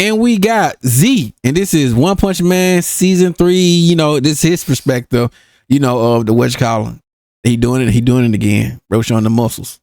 And we got Z, and this is One Punch Man season 3. You know, this is his perspective. You know, of the what you call him. He doing it again. Bro, showing the muscles.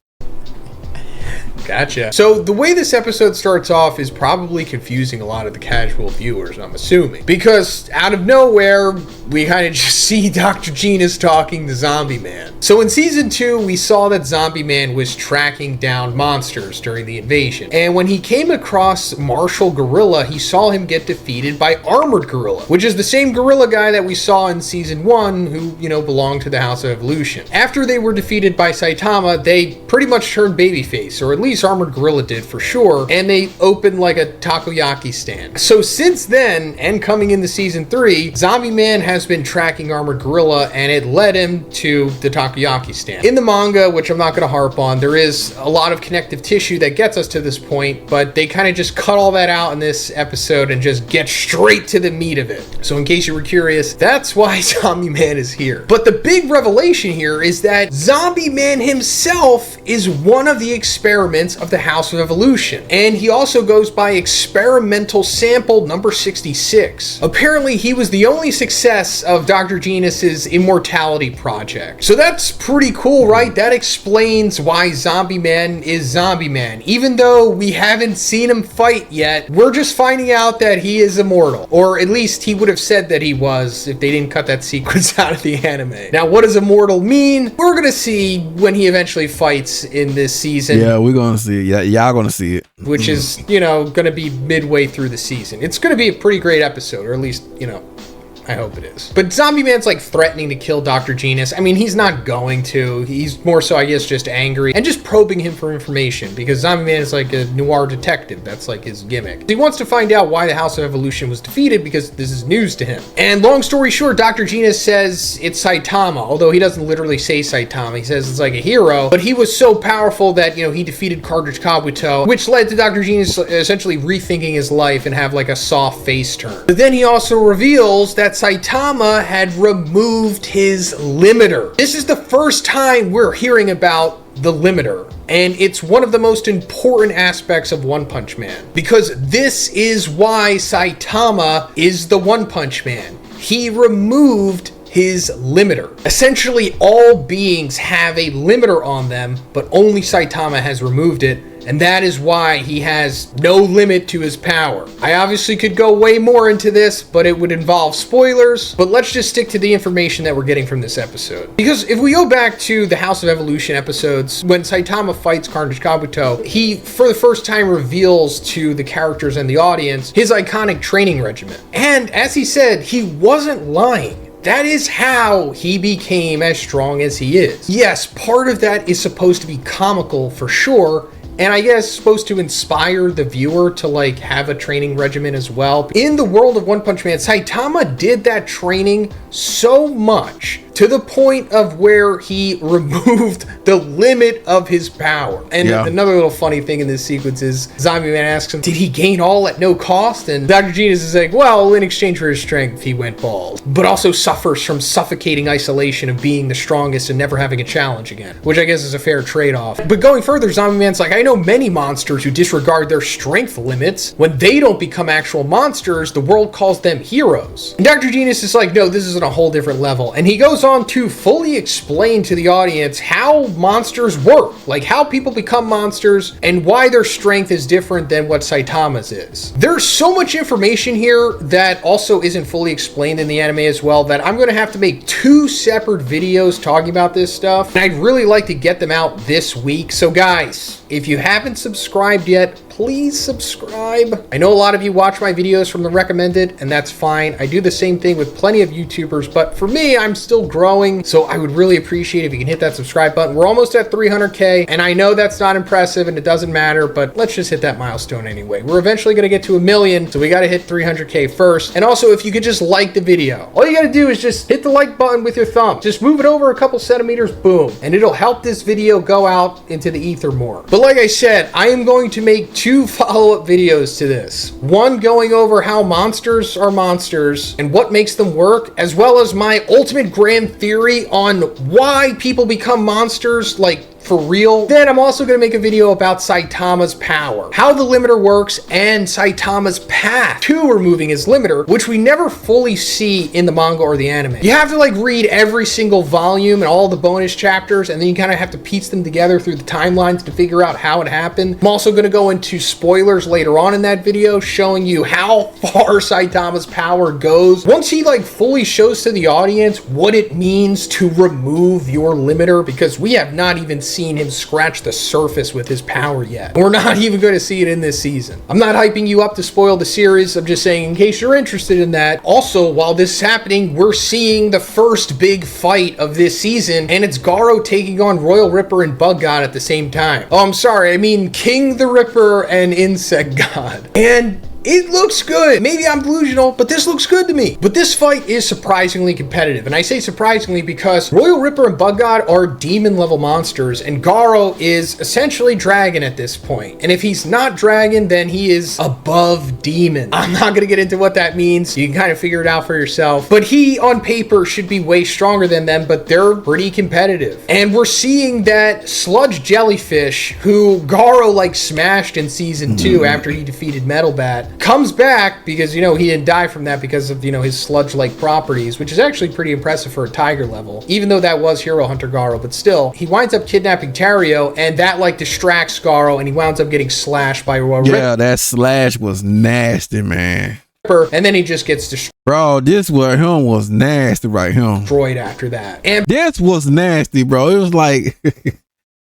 Gotcha. So the way this episode starts off is probably confusing a lot of the casual viewers, I'm assuming. Because out of nowhere, we kind of just see Dr. Genus talking to Zombie Man. So in season 2, we saw that Zombie Man was tracking down monsters during the invasion. And when he came across Marshall Gorilla, he saw him get defeated by Armored Gorilla, which is the same gorilla guy that we saw in season 1 who, you know, belonged to the House of Evolution. After they were defeated by Saitama, they pretty much turned babyface, or at least Armored Gorilla did for sure, and they opened like a takoyaki stand. So since then, and coming into season 3, Zombie Man has been tracking Armored Gorilla, and it led him to the takoyaki stand. In the manga, which I'm not going to harp on, there is a lot of connective tissue that gets us to this point, but they kind of just cut all that out in this episode and just get straight to the meat of it. So in case you were curious, that's why Zombie Man is here. But the big revelation here is that Zombie Man himself is one of the experiments of the House of Evolution, and he also goes by experimental sample number 66. Apparently, he was the only success of Dr. Genus's immortality project. So that's pretty cool, right? That explains why Zombie Man is Zombie Man. Even though we haven't seen him fight yet, we're just finding out that he is immortal, or at least he would have said that he was if they didn't cut that sequence out of the anime. Now, what does immortal mean? We're gonna see when he eventually fights in this season. Yeah, we're gonna see it. Yeah, y'all gonna see it. Which is, you know, gonna be midway through the season. It's gonna be a pretty great episode, or at least, you know, I hope it is. But Zombie Man's like threatening to kill Dr. Genus. I mean, he's not going to. He's more so, I guess, just angry and just probing him for information, because Zombie Man is like a noir detective. That's like his gimmick. He wants to find out why the House of Evolution was defeated, because this is news to him. And long story short, Dr. Genus says it's Saitama, although he doesn't literally say Saitama. He says it's like a hero, but he was so powerful that, you know, he defeated Cartridge Kabuto, which led to Dr. Genus essentially rethinking his life and have like a soft face turn. But then he also reveals that Saitama had removed his limiter. This is the first time we're hearing about the limiter, and it's one of the most important aspects of One Punch Man, because this is why Saitama is the One Punch Man. He removed his limiter. Essentially, all beings have a limiter on them, but only Saitama has removed it, and that is why he has no limit to his power. I obviously could go way more into this, but it would involve spoilers, but let's just stick to the information that we're getting from this episode. Because if we go back to the House of Evolution episodes, when Saitama fights Carnage Kabuto, he, for the first time, reveals to the characters and the audience his iconic training regimen. And as he said, he wasn't lying. That is how he became as strong as he is. Yes, part of that is supposed to be comical for sure, and I guess supposed to inspire the viewer to like have a training regimen as well. In the world of One Punch Man, Saitama did that training so much to the point of where he removed the limit of his power. And another little funny thing in this sequence is Zombie Man asks him, did he gain all at no cost? And Dr. Genus is like, well, in exchange for his strength, he went bald. But also suffers from suffocating isolation of being the strongest and never having a challenge again, which I guess is a fair trade-off. But going further, Zombie Man's like, I know many monsters who disregard their strength limits. When they don't become actual monsters, the world calls them heroes. And Dr. Genus is like, no, this is on a whole different level. And he goes on to fully explain to the audience how monsters work, like how people become monsters and why their strength is different than what Saitama's is. There's so much information here that also isn't fully explained in the anime as well that I'm going to have to make 2 separate videos talking about this stuff, and I'd really like to get them out this week. So guys, if you haven't subscribed yet, please subscribe. I know a lot of you watch my videos from the recommended, and that's fine. I do the same thing with plenty of YouTubers, but for me, I'm still growing, so I would really appreciate if you can hit that subscribe button. We're almost at 300K, and I know that's not impressive and it doesn't matter, but let's just hit that milestone anyway. We're eventually gonna get to 1 million, so we gotta hit 300K first. And also, if you could just like the video. All you gotta do is just hit the like button with your thumb. Just move it over a couple centimeters, boom, and it'll help this video go out into the ether more. But like I said, I am going to make 2 follow-up videos to this. One going over how monsters are monsters and what makes them work, as well as my ultimate grand theory on why people become monsters, like for real, then I'm also going to make a video about Saitama's power, how the limiter works, and Saitama's path to removing his limiter, which we never fully see in the manga or the anime. You have to like read every single volume and all the bonus chapters, and then you kind of have to piece them together through the timelines to figure out how it happened. I'm also going to go into spoilers later on in that video, showing you how far Saitama's power goes once he like fully shows to the audience what it means to remove your limiter, because we have not even seen him scratch the surface with his power yet. We're not even going to see it in this season. I'm not hyping you up to spoil the series. I'm just saying in case you're interested in that. Also, while this is happening, we're seeing the first big fight of this season, and it's Garo taking on Royal Ripper and Bug God at the same time. Oh, I'm sorry. I mean King the Ripper and Insect God. And it looks good. Maybe I'm delusional, but this looks good to me. But this fight is surprisingly competitive. And I say surprisingly because Royal Ripper and Bug God are demon level monsters, and Garo is essentially dragon at this point. And if he's not dragon, then he is above demon. I'm not going to get into what that means. You can kind of figure it out for yourself. But he, on paper, should be way stronger than them, but they're pretty competitive. And we're seeing that sludge jellyfish, who Garo like smashed in season 2 after he defeated Metal Bat, comes back because, you know, he didn't die from that because of, you know, his sludge-like properties, which is actually pretty impressive for a tiger level, even though that was Hero Hunter Garo. But still, he winds up kidnapping Tario, and that like distracts Garo, and he winds up getting slashed by Royal Ripper. Yeah, that slash was nasty, man. And then he just gets destroyed. Bro, this what him was nasty right here. Destroyed after that. And this was nasty, bro. It was like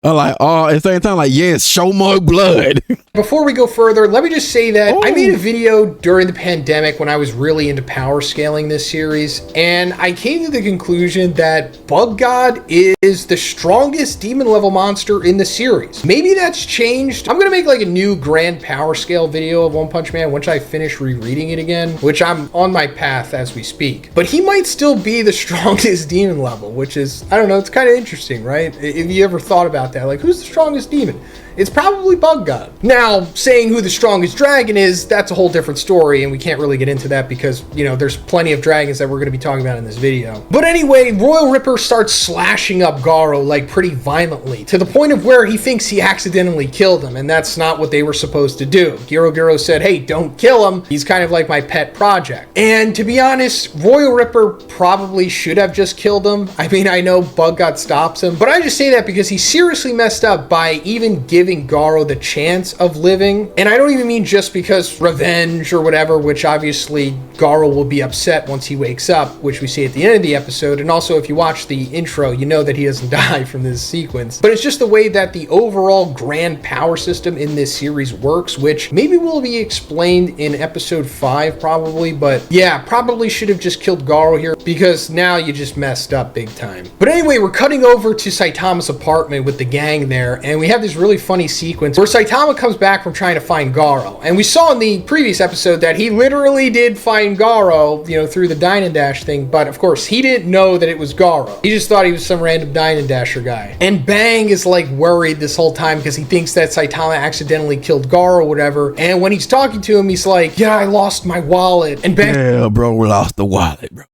I'm like, oh, at the same time, like, yes, show more blood. before we go further, let me just say that I made a video during the pandemic when I was really into power scaling this series, and I came to the conclusion that Bug God is the strongest demon level monster in the series. Maybe that's changed. I'm gonna make like a new grand power scale video of One Punch Man once I finish rereading it again, which I'm on my path as we speak. But he might still be the strongest demon level, which is, I don't know, it's kind of interesting, right? If you ever thought about that, like, who's the strongest demon? It's probably Bug God. Now, saying who the strongest dragon is, that's a whole different story, and we can't really get into that because, you know, there's plenty of dragons that we're going to be talking about in this video. But anyway, Royal Ripper starts slashing up Garo, like, pretty violently, to the point of where he thinks he accidentally killed him, and that's not what they were supposed to do. Giro said, hey, don't kill him. He's kind of like my pet project. And to be honest, Royal Ripper probably should have just killed him. I mean, I know Bug God stops him, but I just say that because he seriously messed up by even giving Garo the chance of living. And I don't even mean just because revenge or whatever, which obviously Garo will be upset once he wakes up, which we see at the end of the episode. And also, if you watch the intro, you know that he doesn't die from this sequence. But it's just the way that the overall grand power system in this series works, which maybe will be explained in episode 5 probably. But yeah, probably should have just killed Garo here because now you just messed up big time. But anyway, we're cutting over to Saitama's apartment with the gang there, and we have this really funny sequence where Saitama comes back from trying to find Garo. And we saw in the previous episode that he literally did find Garo, you know, through the Dine and Dash thing, but of course he didn't know that it was Garo. He just thought he was some random Dine and Dasher guy. And Bang is like worried this whole time because he thinks that Saitama accidentally killed Garo or whatever. And when he's talking to him, he's like, yeah, I lost my wallet. And Bang, yeah, bro, we lost the wallet, bro.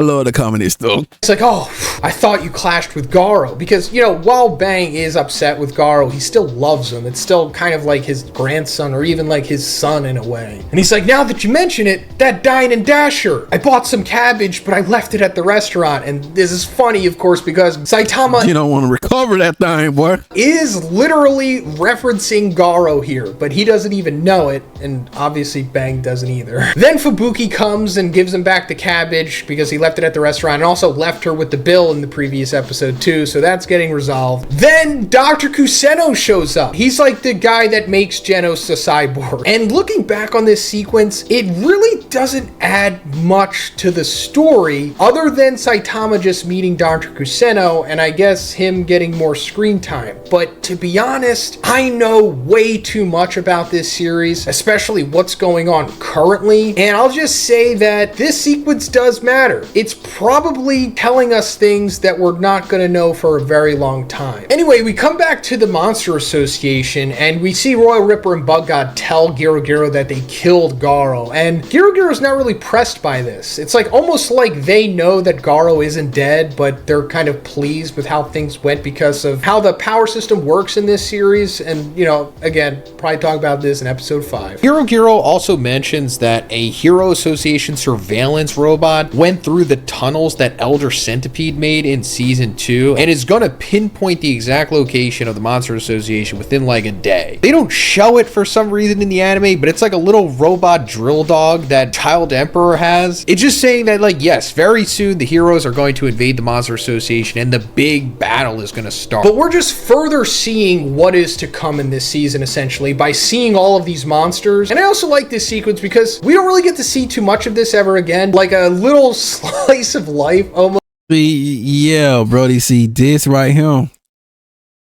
I love the comedy stuff. It's like, oh, I thought you clashed with Garo. Because, you know, while Bang is upset with Garo, he still loves him. It's still kind of like his grandson or even like his son in a way. And he's like, now that you mention it, that Dine and Dasher. I bought some cabbage, but I left it at the restaurant. And this is funny, of course, because Saitama... You don't want to recover that thing, boy. ...is literally referencing Garo here, but he doesn't even know it. And obviously Bang doesn't either. Then Fubuki comes and gives him back the cabbage because he left it at the restaurant and also left her with the bill in the previous episode too, so that's getting resolved. Then Dr. Kuseno shows up. He's like the guy that makes Genos a cyborg. And looking back on this sequence, it really doesn't add much to the story other than Saitama just meeting Dr. Kuseno and I guess him getting more screen time. But to be honest, I know way too much about this series, especially what's going on currently, and I'll just say that this sequence does matter. it's probably telling us things that we're not going to know for a very long time. Anyway, we come back to the Monster Association and we see Royal Ripper and Bug God tell Giro Giro that they killed Garo, and Giro Giro's not really pressed by this. It's like almost like they know that Garo isn't dead, but they're kind of pleased with how things went because of how the power system works in this series. And, you know, again, probably talk about this in episode 5. Giro Giro also mentions that a Hero Association surveillance robot went through the tunnels that Elder Centipede made in season 2 and is going to pinpoint the exact location of the Monster Association within like a day. They don't show it for some reason in the anime, but it's like a little robot drill dog that Child Emperor has. It's just saying that, like, yes, very soon the heroes are going to invade the Monster Association and the big battle is going to start. But we're just further seeing what is to come in this season, essentially, by seeing all of these monsters. And I also like this sequence because we don't really get to see too much of this ever again. Like a little slice of life almost. Yeah, Brody, see this right here.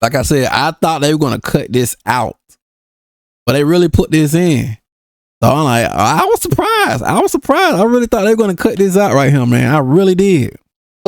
Like I said, I thought they were going to cut this out, but they really put this in. So I'm like, I was surprised. I really thought they were going to cut this out right here, man. I really did.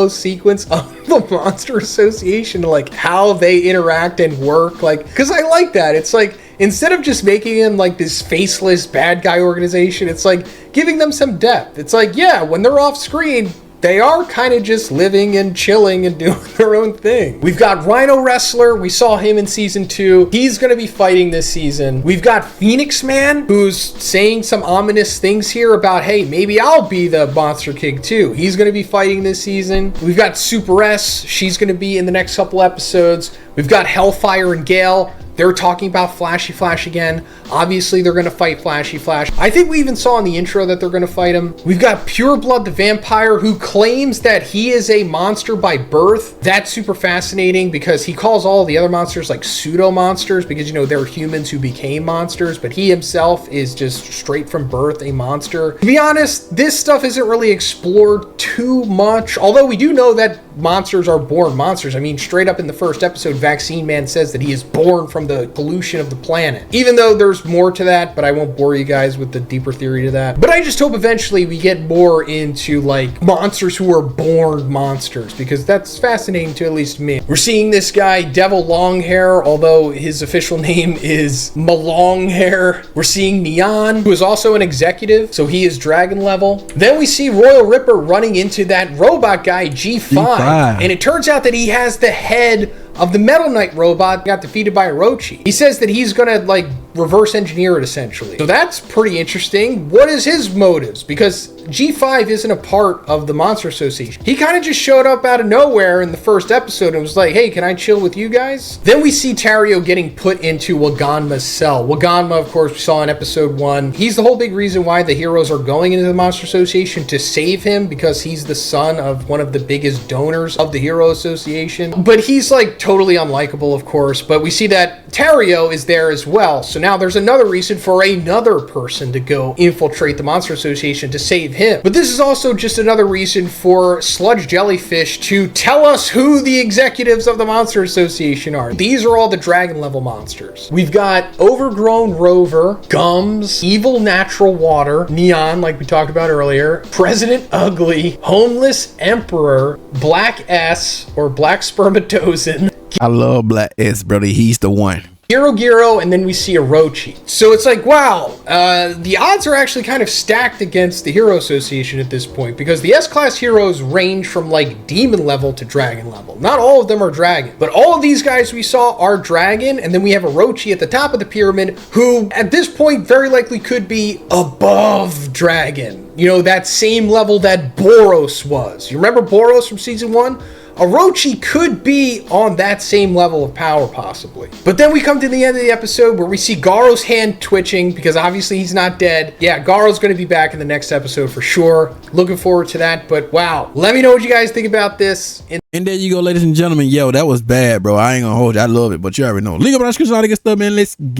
Sequence of the Monster Association, like how they interact and work, like, because I like that. It's like, instead of just making them like this faceless bad guy organization, it's like giving them some depth. It's like, yeah, when they're off screen, they are kind of just living and chilling and doing their own thing. We've got Rhino Wrestler. We saw him in season 2. He's going to be fighting this season. We've got Phoenix Man, who's saying some ominous things here about, hey, maybe I'll be the Monster King too. He's going to be fighting this season. We've got Super S. She's going to be in the next couple episodes. We've got Hellfire and Gale. They're talking about Flashy Flash again. Obviously, they're going to fight Flashy Flash. I think we even saw in the intro that they're going to fight him. We've got Pure Blood the Vampire, who claims that he is a monster by birth. That's super fascinating because he calls all the other monsters like pseudo-monsters because, you know, they're humans who became monsters, but he himself is just straight from birth a monster. To be honest, this stuff isn't really explored too much, although we do know that monsters are born monsters. I mean, straight up in the first episode, Vaccine Man says that he is born from the pollution of the planet. Even though there's more to that, but I won't bore you guys with the deeper theory to that. But I just hope eventually we get more into like monsters who are born monsters, because that's fascinating to at least me. We're seeing this guy, Devil Longhair, although his official name is Malonghair. We're seeing Neon, who is also an executive, so he is dragon level. Then we see Royal Ripper running into that robot guy, G5. And it turns out that he has the head of the Metal Knight robot that got defeated by Orochi. He says that he's gonna like reverse engineer it essentially. So that's pretty interesting. What is his motives? Because G5 isn't a part of the Monster Association. He kind of just showed up out of nowhere in the first episode and was like, hey, can I chill with you guys? Then we see Tario getting put into Waganma's cell. Waganma, of course, we saw in episode 1. He's the whole big reason why the heroes are going into the Monster Association, to save him, because he's the son of one of the biggest donors of the Hero Association. But he's like totally unlikable, of course. But we see that Tario is there as well. So now there's another reason for another person to go infiltrate the Monster Association to save him. But this is also just another reason for Sludge Jellyfish to tell us who the executives of the Monster Association are. These are all the dragon level monsters. We've got Overgrown Rover, Gums, Evil Natural Water, Neon, like we talked about earlier, President Ugly, Homeless Emperor, Black S, or Black Spermatozoan. I love Black S, brother. He's the one. Giro Giro, and then we see Orochi. So it's like, wow, the odds are actually kind of stacked against the Hero Association at this point, because the S-Class heroes range from like demon level to dragon level. Not all of them are dragon, but all of these guys we saw are dragon, and then we have Orochi at the top of the pyramid, who at this point very likely could be above dragon. You know, that same level that Boros was. You remember Boros from season 1? Orochi could be on that same level of power, possibly. But then we come to the end of the episode where we see Garo's hand twitching, because obviously he's not dead. Yeah, Garo's going to be back in the next episode for sure. Looking forward to that. But wow, let me know what you guys think about this. And there you go, ladies and gentlemen. Yo, that was bad, bro. I ain't gonna hold you. I love it, but you already know. Legal, but I'm all that good stuff, man. Let's get